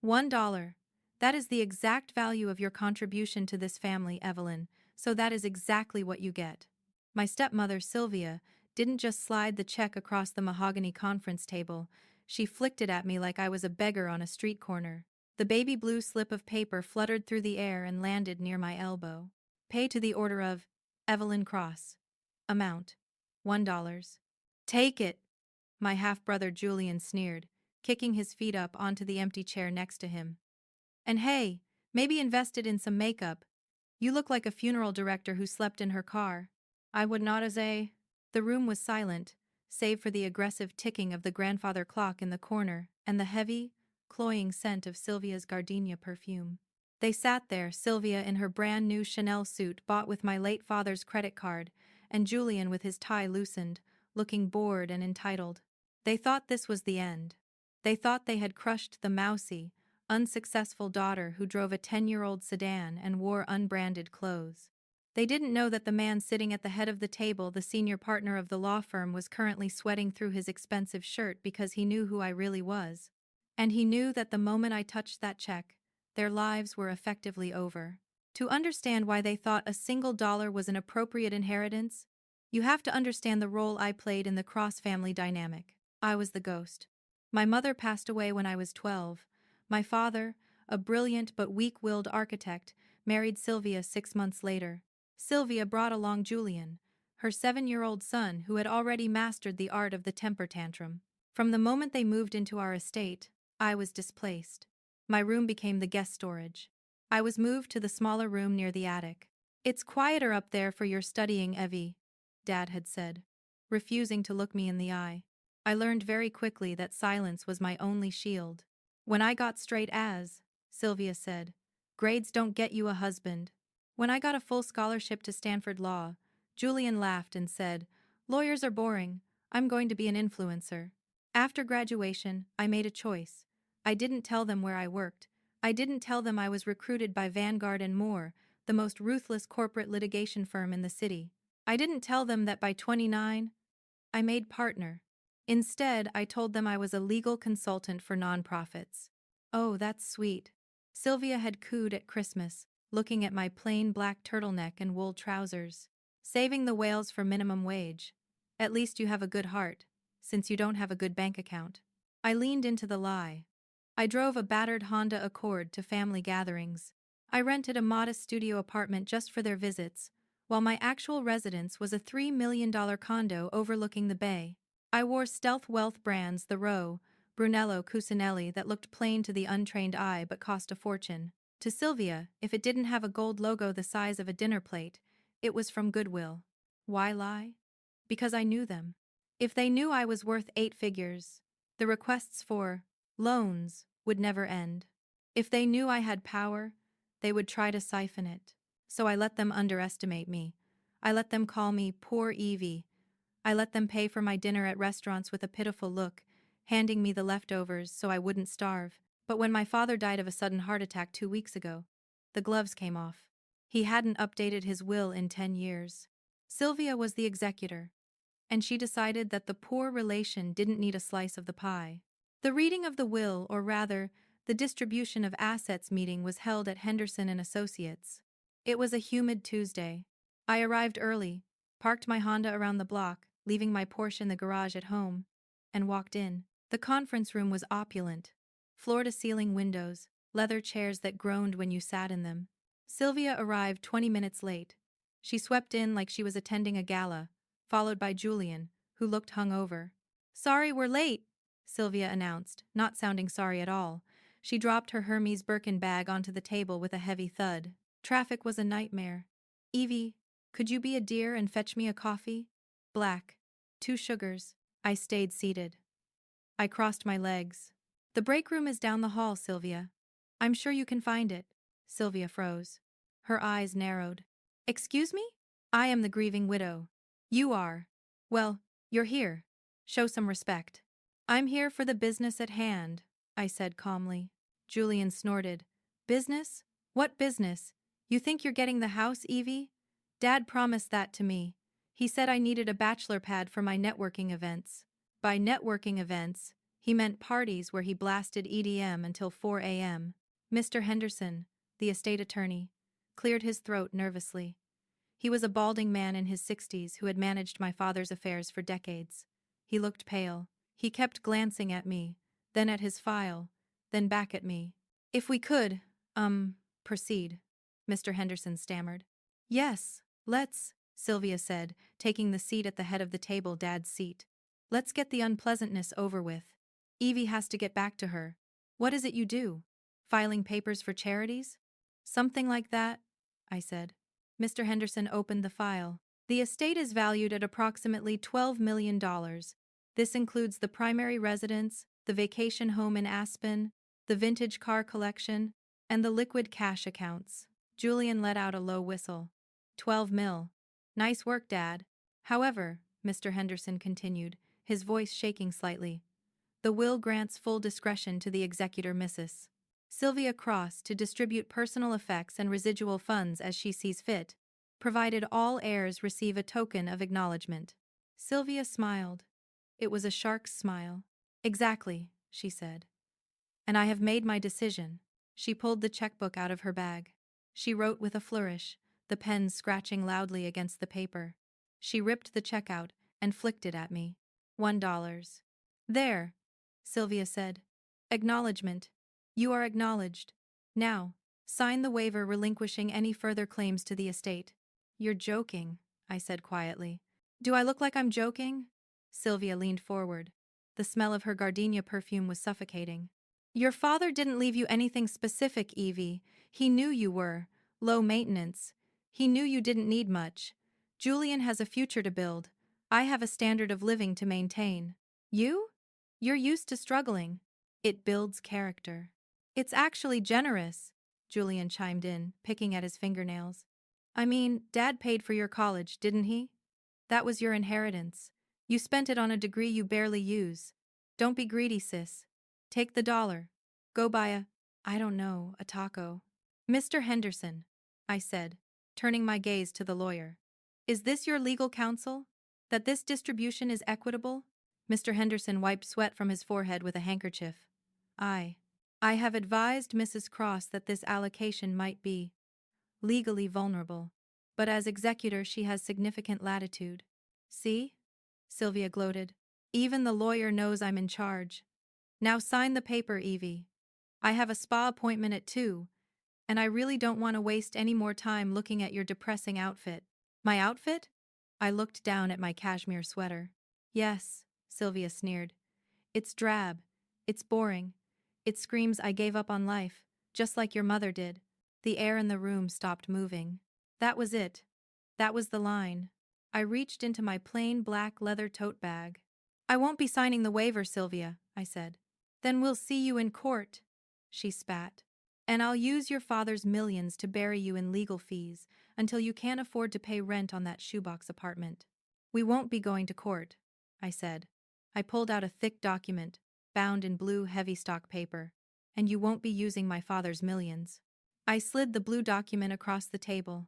$1. That is the exact value of your contribution to this family, Evelyn, so that is exactly what you get. My stepmother, Sylvia, didn't just slide the check across the mahogany conference table, she flicked it at me like I was a beggar on a street corner. The baby blue slip of paper fluttered through the air and landed near my elbow. Pay to the order of Evelyn Cross. Amount $1. Take it, my half-brother Julian sneered, kicking his feet up onto the empty chair next to him. And hey, maybe invest it in some makeup. You look like a funeral director who slept in her car. I would not as a... The room was silent, save for the aggressive ticking of the grandfather clock in the corner and the heavy, cloying scent of Sylvia's gardenia perfume. They sat there, Sylvia in her brand new Chanel suit bought with my late father's credit card, and Julian with his tie loosened, looking bored and entitled. They thought this was the end. They thought they had crushed the mousy, unsuccessful daughter who drove a 10-year-old sedan and wore unbranded clothes. They didn't know that the man sitting at the head of the table, the senior partner of the law firm, was currently sweating through his expensive shirt because he knew who I really was. And he knew that the moment I touched that check, their lives were effectively over. To understand why they thought a single dollar was an appropriate inheritance, you have to understand the role I played in the Cross family dynamic. I was the ghost. My mother passed away when I was 12. My father, a brilliant but weak-willed architect, married Sylvia 6 months later. Sylvia brought along Julian, her 7-year-old son who had already mastered the art of the temper tantrum. From the moment they moved into our estate, I was displaced. My room became the guest storage. I was moved to the smaller room near the attic. It's quieter up there for your studying, Evie, Dad had said, refusing to look me in the eye. I learned very quickly that silence was my only shield. When I got straight A's, Sylvia said, grades don't get you a husband. When I got a full scholarship to Stanford Law, Julian laughed and said, lawyers are boring, I'm going to be an influencer. After graduation, I made a choice. I didn't tell them where I worked. I didn't tell them I was recruited by Vanguard and Moore, the most ruthless corporate litigation firm in the city. I didn't tell them that by 29, I made partner. Instead, I told them I was a legal consultant for nonprofits. Oh, that's sweet. Sylvia had cooed at Christmas, looking at my plain black turtleneck and wool trousers. Saving the whales for minimum wage. At least you have a good heart, since you don't have a good bank account. I leaned into the lie. I drove a battered Honda Accord to family gatherings. I rented a modest studio apartment just for their visits, while my actual residence was a $3 million condo overlooking the bay. I wore stealth wealth brands, the Rowe, Brunello Cucinelli, that looked plain to the untrained eye but cost a fortune. To Sylvia, if it didn't have a gold logo the size of a dinner plate, it was from Goodwill. Why lie? Because I knew them. If they knew I was worth 8 figures, the requests for loans would never end. If they knew I had power, they would try to siphon it. So I let them underestimate me. I let them call me poor Evie. I let them pay for my dinner at restaurants with a pitiful look, handing me the leftovers so I wouldn't starve. But when my father died of a sudden heart attack 2 weeks ago, the gloves came off. He hadn't updated his will in 10 years. Sylvia was the executor, and she decided that the poor relation didn't need a slice of the pie. The reading of the will, or rather, the distribution of assets meeting, was held at Henderson and Associates. It was a humid Tuesday. I arrived early, parked my Honda around the block, leaving my Porsche in the garage at home, and walked in. The conference room was opulent. Floor-to-ceiling windows, leather chairs that groaned when you sat in them. Sylvia arrived 20 minutes late. She swept in like she was attending a gala, followed by Julian, who looked hungover. Sorry we're late, Sylvia announced, not sounding sorry at all. She dropped her Hermes Birkin bag onto the table with a heavy thud. Traffic was a nightmare. Evie, could you be a dear and fetch me a coffee? Black. 2 sugars. I stayed seated. I crossed my legs. The break room is down the hall, Sylvia. I'm sure you can find it. Sylvia froze. Her eyes narrowed. Excuse me? I am the grieving widow. You are. Well, you're here. Show some respect. I'm here for the business at hand, I said calmly. Julian snorted. Business? What business? You think you're getting the house, Evie? Dad promised that to me. He said I needed a bachelor pad for my networking events. By networking events, He meant parties where he blasted EDM until 4 a.m. Mr. Henderson, the estate attorney, cleared his throat nervously. He was a balding man in his 60s who had managed my father's affairs for decades. He looked pale. He kept glancing at me, then at his file, then back at me. If we could, proceed, Mr. Henderson stammered. Yes, let's, Sylvia said, taking the seat at the head of the table, Dad's seat. Let's get the unpleasantness over with. Evie has to get back to her. What is it you do? Filing papers for charities? Something like that, I said. Mr. Henderson opened the file. The estate is valued at approximately $12 million. This includes the primary residence, the vacation home in Aspen, the vintage car collection, and the liquid cash accounts. Julian let out a low whistle. 12 mil. Nice work, Dad. However, Mr. Henderson continued, his voice shaking slightly, the will grants full discretion to the executor, Mrs. Sylvia Cross, to distribute personal effects and residual funds as she sees fit, provided all heirs receive a token of acknowledgement. Sylvia smiled. It was a shark's smile. Exactly, she said. And I have made my decision. She pulled the checkbook out of her bag. She wrote with a flourish, the pen scratching loudly against the paper. She ripped the check out and flicked it at me. $1. There, Sylvia said. Acknowledgement. You are acknowledged. Now, sign the waiver relinquishing any further claims to the estate. You're joking, I said quietly. Do I look like I'm joking? Sylvia leaned forward. The smell of her gardenia perfume was suffocating. Your father didn't leave you anything specific, Evie. He knew you were low maintenance. He knew you didn't need much. Julian has a future to build. I have a standard of living to maintain. You? You're used to struggling. It builds character. It's actually generous, Julian chimed in, picking at his fingernails. I mean, Dad paid for your college, didn't he? That was your inheritance. You spent it on a degree you barely use. Don't be greedy, sis. Take the $1. Go buy a taco. Mr. Henderson, I said, turning my gaze to the lawyer. Is this your legal counsel? That this distribution is equitable? Mr. Henderson wiped sweat from his forehead with a handkerchief. I have advised Mrs. Cross that this allocation might be legally vulnerable, but as executor she has significant latitude. See? Sylvia gloated. Even the lawyer knows I'm in charge. Now sign the paper, Evie. I have a spa appointment at 2, and I really don't want to waste any more time looking at your depressing outfit. My outfit? I looked down at my cashmere sweater. Yes, Sylvia sneered. It's drab. It's boring. It screams I gave up on life, just like your mother did. The air in the room stopped moving. That was it. That was the line. I reached into my plain black leather tote bag. I won't be signing the waiver, Sylvia, I said. Then we'll see you in court, she spat. And I'll use your father's millions to bury you in legal fees until you can't afford to pay rent on that shoebox apartment. We won't be going to court, I said. I pulled out a thick document, bound in blue heavy stock paper. And you won't be using my father's millions. I slid the blue document across the table.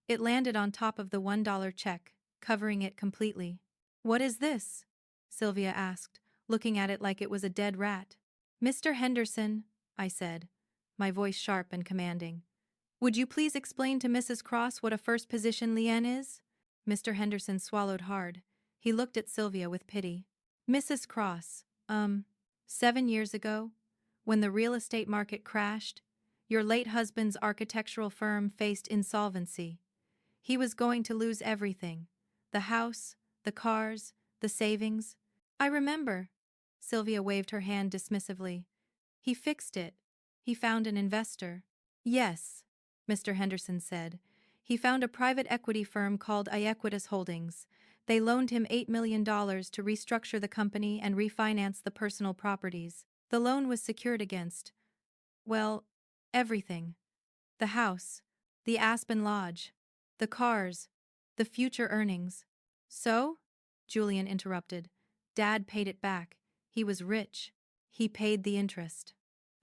It landed on top of the $1 check, covering it completely. What is this? Sylvia asked, looking at it like it was a dead rat. Mr. Henderson, I said, my voice sharp and commanding. Would you please explain to Mrs. Cross what a first position lien is? Mr. Henderson swallowed hard. He looked at Sylvia with pity. Mrs. Cross, 7 years ago, when the real estate market crashed, your late husband's architectural firm faced insolvency. He was going to lose everything. The house, the cars, the savings. I remember. Sylvia waved her hand dismissively. He fixed it. He found an investor. Yes, Mr. Henderson said. He found a private equity firm called Iequitas Holdings. They loaned him $8 million to restructure the company and refinance the personal properties. The loan was secured against, well, everything. The house, the Aspen Lodge, the cars, the future earnings. So? Julian interrupted. Dad paid it back. He was rich. He paid the interest.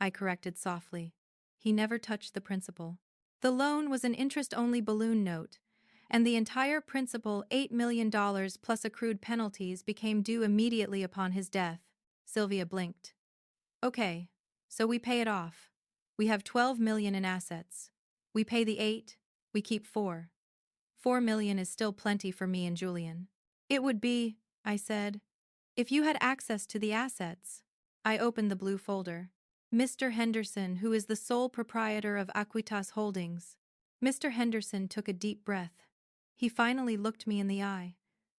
I corrected softly. He never touched the principal. The loan was an interest-only balloon note, and the entire principal, $8 million plus accrued penalties, became due immediately upon his death. Sylvia blinked. Okay, so we pay it off. We have 12 million in assets. We pay the 8, we keep 4. 4 million is still plenty for me and Julian. It would be, I said, if you had access to the assets. I opened the blue folder. Mr. Henderson, who is the sole proprietor of Aquitas Holdings. Mr. Henderson took a deep breath. He finally looked me in the eye,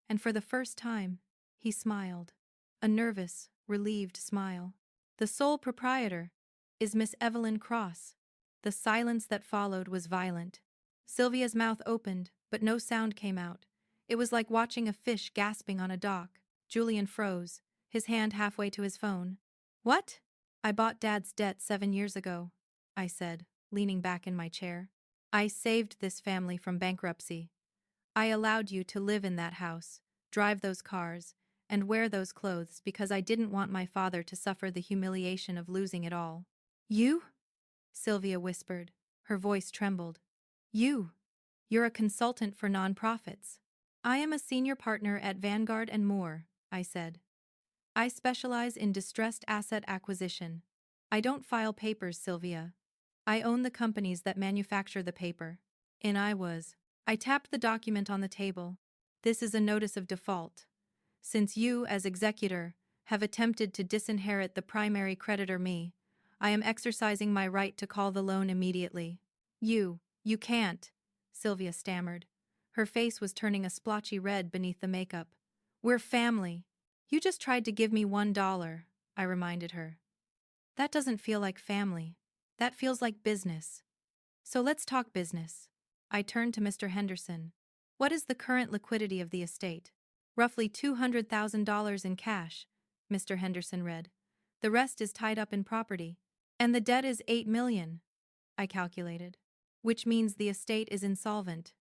and for the first time, he smiled. A nervous, relieved smile. The sole proprietor is Miss Evelyn Cross. The silence that followed was violent. Sylvia's mouth opened, but no sound came out. It was like watching a fish gasping on a dock. Julian froze, his hand halfway to his phone. What? I bought Dad's debt 7 years ago, I said, leaning back in my chair. I saved this family from bankruptcy. I allowed you to live in that house, drive those cars, and wear those clothes because I didn't want my father to suffer the humiliation of losing it all. You? Sylvia whispered. Her voice trembled. You. You're a consultant for nonprofits. I am a senior partner at Vanguard and Moore, I said. I specialize in distressed asset acquisition. I don't file papers, Sylvia. I own the companies that manufacture the paper. I tapped the document on the table. This is a notice of default. Since you, as executor, have attempted to disinherit the primary creditor me, I am exercising my right to call the loan immediately. You can't, Sylvia stammered. Her face was turning a splotchy red beneath the makeup. We're family. You just tried to give me $1, I reminded her. That doesn't feel like family. That feels like business. So let's talk business. I turned to Mr. Henderson. What is the current liquidity of the estate? Roughly $200,000 in cash, Mr. Henderson read. The rest is tied up in property. And the debt is $8 million, I calculated. Which means the estate is insolvent.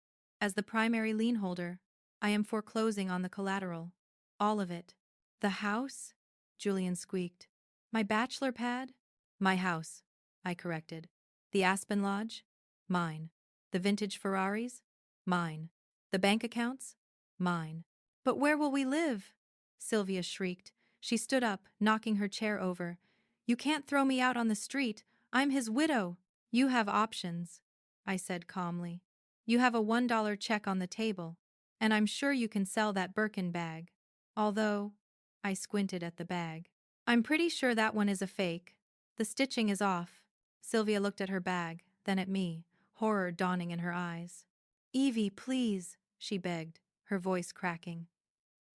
As the primary lien holder, I am foreclosing on the collateral. All of it. The house? Julian squeaked. My bachelor pad? My house, I corrected. The Aspen Lodge? Mine. The vintage Ferraris? Mine. The bank accounts? Mine. But where will we live? Sylvia shrieked. She stood up, knocking her chair over. You can't throw me out on the street. I'm his widow. You have options, I said calmly. You have a $1 check on the table, and I'm sure you can sell that Birkin bag. Although, I squinted at the bag. I'm pretty sure that one is a fake. The stitching is off. Sylvia looked at her bag, then at me, horror dawning in her eyes. Evie, please, she begged, her voice cracking.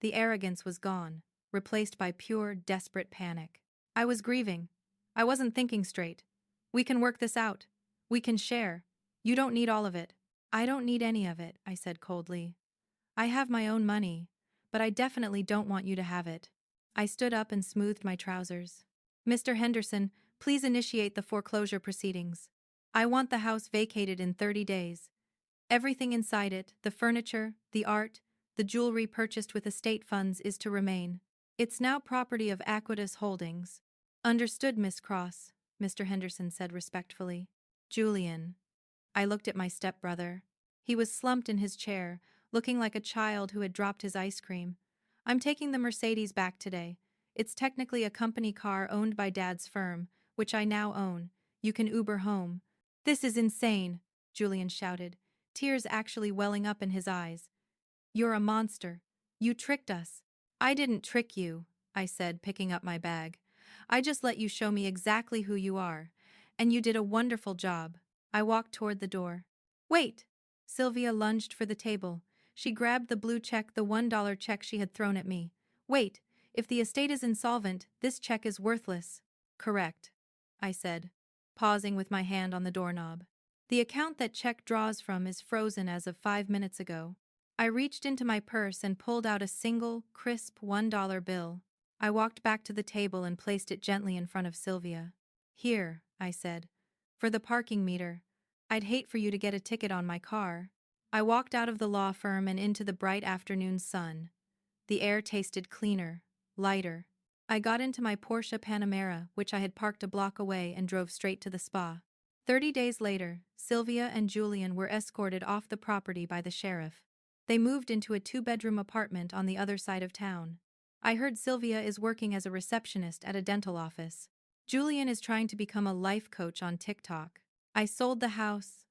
The arrogance was gone, replaced by pure, desperate panic. I was grieving. I wasn't thinking straight. We can work this out. We can share. You don't need all of it. I don't need any of it, I said coldly. I have my own money, but I definitely don't want you to have it. I stood up and smoothed my trousers. Mr. Henderson, please initiate the foreclosure proceedings. I want the house vacated in 30 days. Everything inside it, the furniture, the art, the jewelry purchased with estate funds is to remain. It's now property of Aquitas Holdings. Understood, Miss Cross, Mr. Henderson said respectfully. Julian. I looked at my stepbrother. He was slumped in his chair, looking like a child who had dropped his ice cream. I'm taking the Mercedes back today. It's technically a company car owned by Dad's firm, which I now own. You can Uber home. This is insane, Julian shouted, tears actually welling up in his eyes. You're a monster. You tricked us. I didn't trick you, I said, picking up my bag. I just let you show me exactly who you are. And you did a wonderful job. I walked toward the door. Wait! Sylvia lunged for the table. She grabbed the blue check, the $1 check she had thrown at me. Wait, if the estate is insolvent, this check is worthless. Correct, I said, pausing with my hand on the doorknob. The account that check draws from is frozen as of 5 minutes ago. I reached into my purse and pulled out a single, crisp $1 bill. I walked back to the table and placed it gently in front of Sylvia. Here, I said. For the parking meter. I'd hate for you to get a ticket on my car. I walked out of the law firm and into the bright afternoon sun. The air tasted cleaner, lighter. I got into my Porsche Panamera, which I had parked a block away, and drove straight to the spa. 30 days later, Sylvia and Julian were escorted off the property by the sheriff. They moved into a 2-bedroom apartment on the other side of town. I heard Sylvia is working as a receptionist at a dental office. Julian is trying to become a life coach on TikTok. I sold the house.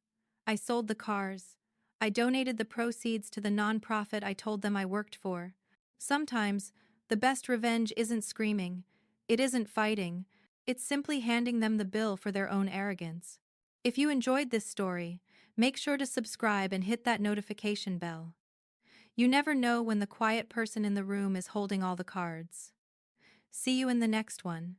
I sold the cars. I donated the proceeds to the nonprofit I told them I worked for. Sometimes, the best revenge isn't screaming. It isn't fighting. It's simply handing them the bill for their own arrogance. If you enjoyed this story, make sure to subscribe and hit that notification bell. You never know when the quiet person in the room is holding all the cards. See you in the next one.